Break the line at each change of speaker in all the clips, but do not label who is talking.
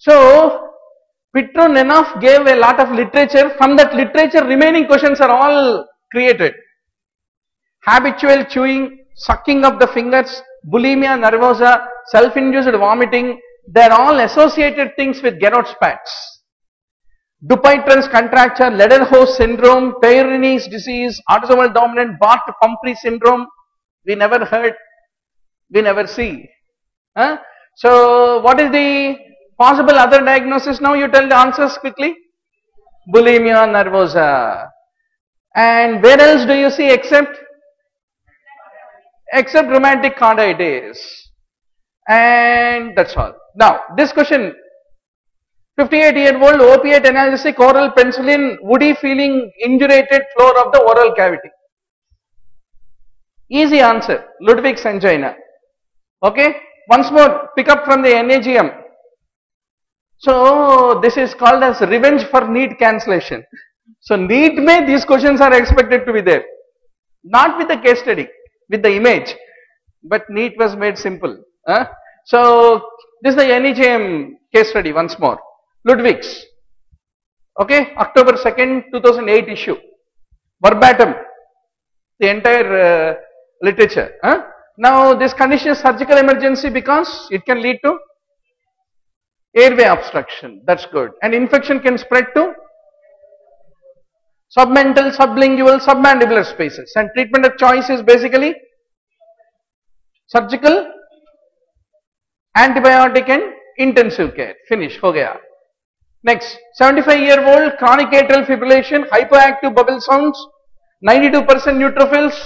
So, Petronenov gave a lot of literature. From that literature, remaining questions are all created. Habitual chewing, sucking of the fingers, bulimia nervosa, self-induced vomiting, they are all associated things with Gerard Spatz. Dupuytren's contracture, Ledderhose syndrome, Peyronie's disease, autosomal dominant Bart-Pumphrey syndrome, we never heard, we never see. Huh? So, what is the possible other diagnosis now? You tell the answers quickly. Bulimia nervosa. And where else do you see except rheumatic carditis? And that's all. Now, this question, 58-year-old opiate analgesic oral penicillin, woody feeling indurated floor of the oral cavity. Easy answer, Ludwig's angina. Okay, once more, pick up from the NAGM. So, this is called as revenge for NEET cancellation. So, NEET mein these questions are expected to be there. Not with the case study, with the image. But NEET was made simple. So, this is the NEGM case study once more. Ludwig's. Okay, October 2nd, 2008 issue. Verbatim. The entire literature. Now, this condition is surgical emergency because it can lead to airway obstruction. That's good. And infection can spread to submental, sublingual, submandibular spaces. And treatment of choice is basically surgical, antibiotic and intensive care. Finish. Ho gaya. Next, 75-year-old chronic atrial fibrillation, hypoactive bubble sounds, 92% neutrophils.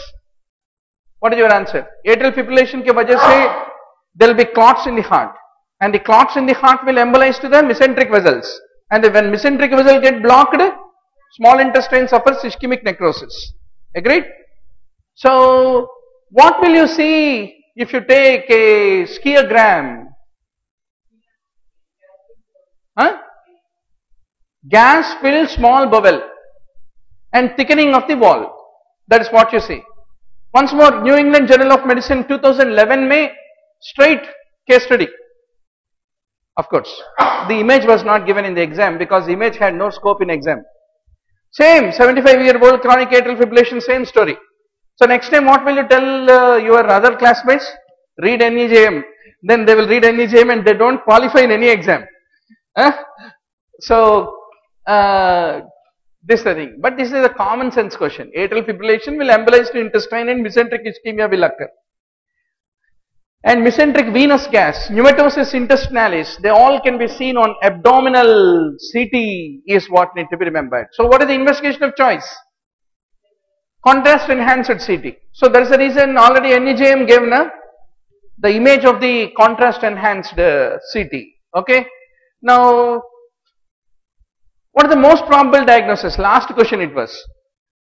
What is your answer? Atrial fibrillation ke wajah se there will be clots in the heart, and the clots in the heart will embolize to the mesenteric vessels, and when mesenteric vessel get blocked, small intestine suffers ischemic necrosis. Agreed? So, what will you see if you take a skiogram? Gas filled small bowel and thickening of the wall. That is what you see. Once more, New England Journal of Medicine 2011 May, straight case study. Of course, the image was not given in the exam because the image had no scope in exam. Same 75-year-old chronic atrial fibrillation, same story. So next time what will you tell your other classmates? Read NEJM. Then they will read NEJM and they don't qualify in any exam. So, this is the thing. But this is a common sense question. Atrial fibrillation will embolize to intestine and mesenteric ischemia will occur. And mesenteric venous gas, pneumatosis intestinalis, they all can be seen on abdominal CT is what need to be remembered. So, what is the investigation of choice? Contrast enhanced CT. So, there is a reason already NEJM gave the image of the contrast enhanced CT. Okay. Now, what is the most probable diagnosis? Last question it was.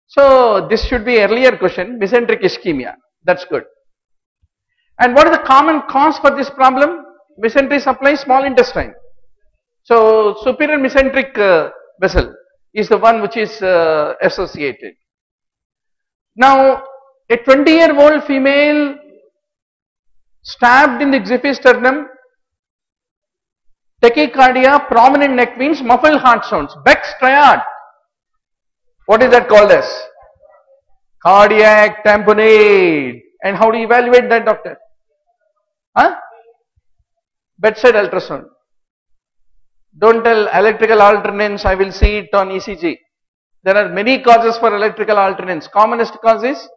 So, this should be earlier question, mesenteric ischemia. That's good. And what is the common cause for this problem? Mesentery supply small intestine. So, superior mesenteric vessel is the one which is associated. Now, a 20-year-old female stabbed in the xiphisternum, tachycardia, prominent neck veins, muffled heart sounds, Beck's triad. What is that called as? Cardiac tamponade. And how do you evaluate that, doctor? Bedside ultrasound. Don't tell electrical alternance, I will see it on ECG. There are many causes for electrical alternance. Commonest cause is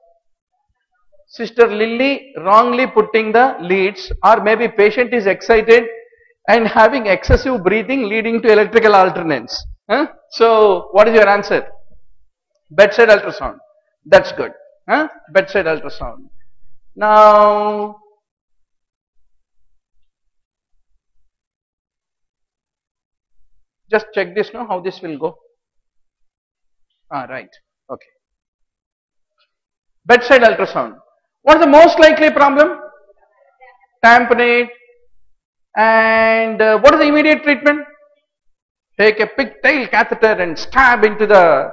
Sister Lily wrongly putting the leads, or maybe patient is excited and having excessive breathing leading to electrical alternance. So, what is your answer? Bedside ultrasound. That's good. Bedside ultrasound. Now, just check this now, how this will go. Right. Okay. Bedside ultrasound. What is the most likely problem? Tamponade. And what is the immediate treatment? Take a pigtail catheter and stab into the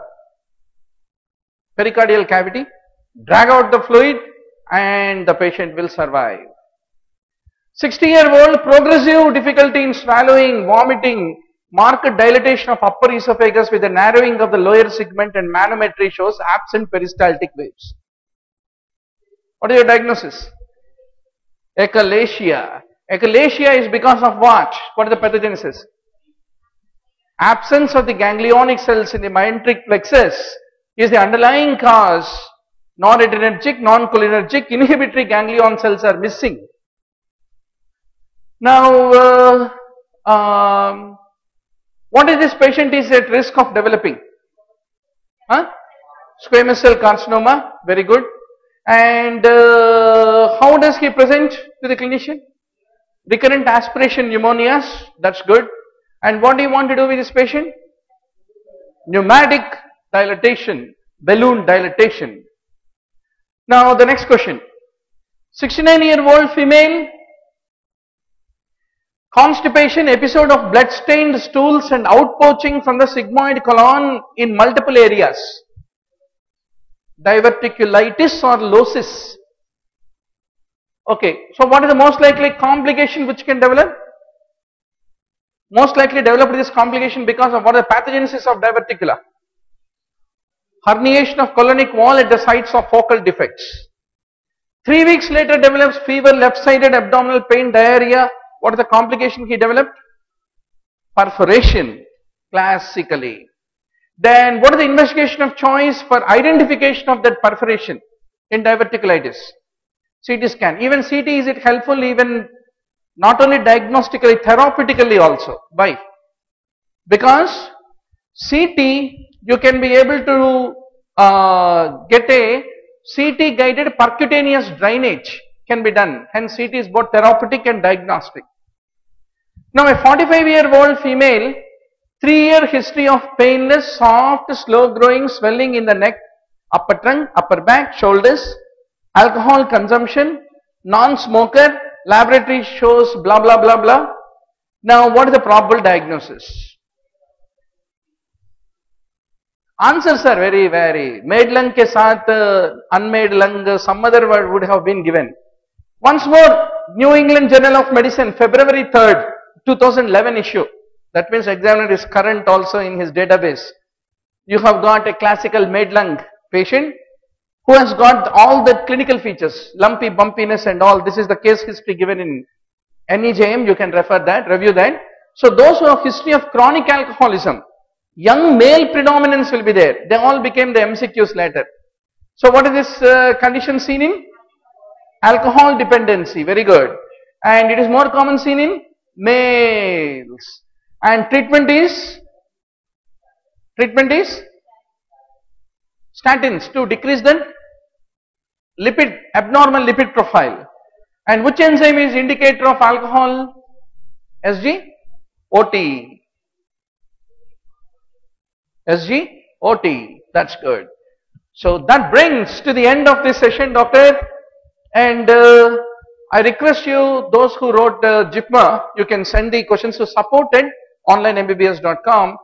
pericardial cavity, drag out the fluid, and the patient will survive. 60-year-old, progressive difficulty in swallowing, vomiting, marked dilatation of upper esophagus with a narrowing of the lower segment and manometry shows absent peristaltic waves. What is your diagnosis? Achalasia. Achalasia is because of what? What is the pathogenesis? Absence of the ganglionic cells in the mesenteric plexus is the underlying cause. Noradrenergic, non-cholinergic, inhibitory ganglion cells are missing. Now, what is this patient is at risk of developing? Squamous cell carcinoma, very good. And how does he present to the clinician? Recurrent aspiration pneumonias, that's good. And what do you want to do with this patient? Pneumatic dilatation, balloon dilatation. Now the next question. 69-year-old female, constipation, episode of blood-stained stools and outpouching from the sigmoid colon in multiple areas. Diverticulitis or losis. Okay, so what is the most likely complication which can develop? Most likely developed this complication because of what is the pathogenesis of diverticula? Herniation of colonic wall at the sites of focal defects. 3 weeks later develops fever, left-sided abdominal pain, diarrhea. What is the complication he developed? Perforation, classically. Then what is the investigation of choice for identification of that perforation in diverticulitis? CT scan. Even CT, is it helpful even not only diagnostically, therapeutically also? Why? Because CT, you can be able to get a CT guided percutaneous drainage can be done. Hence CT is both therapeutic and diagnostic. Now a 45-year-old female, 3-year history of painless, soft, slow growing swelling in the neck, upper trunk, upper back, shoulders, alcohol consumption, non-smoker, laboratory shows blah blah blah blah. Now what is the probable diagnosis? Answers are very. Made lung ke saath unmade lung, some other word would have been given. Once more, New England Journal of Medicine, February 3rd, 2011 issue. That means examiner is current also in his database. You have got a classical made lung patient who has got all the clinical features, lumpy, bumpiness and all. This is the case history given in NEJM. You can refer that, review that. So those who have history of chronic alcoholism, young male predominance will be there. They all became the MCQs later. So what is this condition seen in? Alcohol dependency, very good. And it is more common seen in males. And treatment is statins to decrease the abnormal lipid profile. And which enzyme is indicator of alcohol? SGOT. SGOT. That's good. So that brings to the end of this session, doctor. And I request you, those who wrote JIPMA, you can send the questions to support@onlinembbs.com.